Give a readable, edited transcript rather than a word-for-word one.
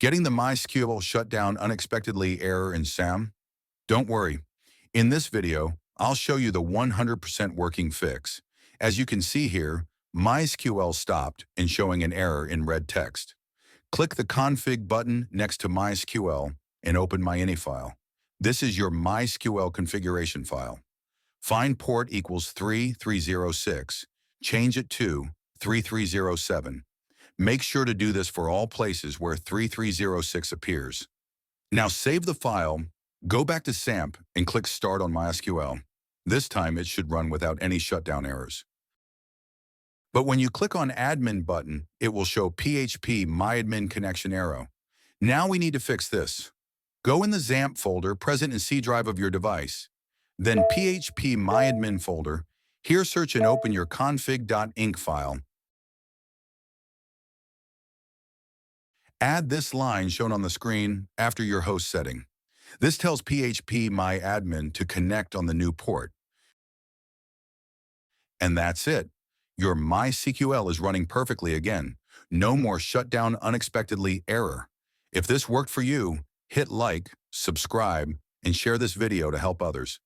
Getting the MySQL shutdown unexpectedly error in XAMPP? Don't worry. In this video, I'll show you the 100% working fix. As you can see here, MySQL stopped and showing an error in red text. Click the config button next to MySQL and open my.ini file. This is your MySQL configuration file. Find port equals 3306. Change it to 3307. Make sure to do this for all places where 3306 appears. Now save the file, go back to XAMPP and click Start on MySQL. This time it should run without any shutdown errors. But when you click on Admin button, it will show phpMyAdmin connection arrow. Now we need to fix this. Go in the XAMPP folder present in C drive of your device. Then phpMyAdmin folder. Here search and open your config.inc file. Add this line shown on the screen after your host setting. This tells phpMyAdmin to connect on the new port. And that's it. Your MySQL is running perfectly again. No more shutdown unexpectedly error. If this worked for you, hit like, subscribe, and share this video to help others.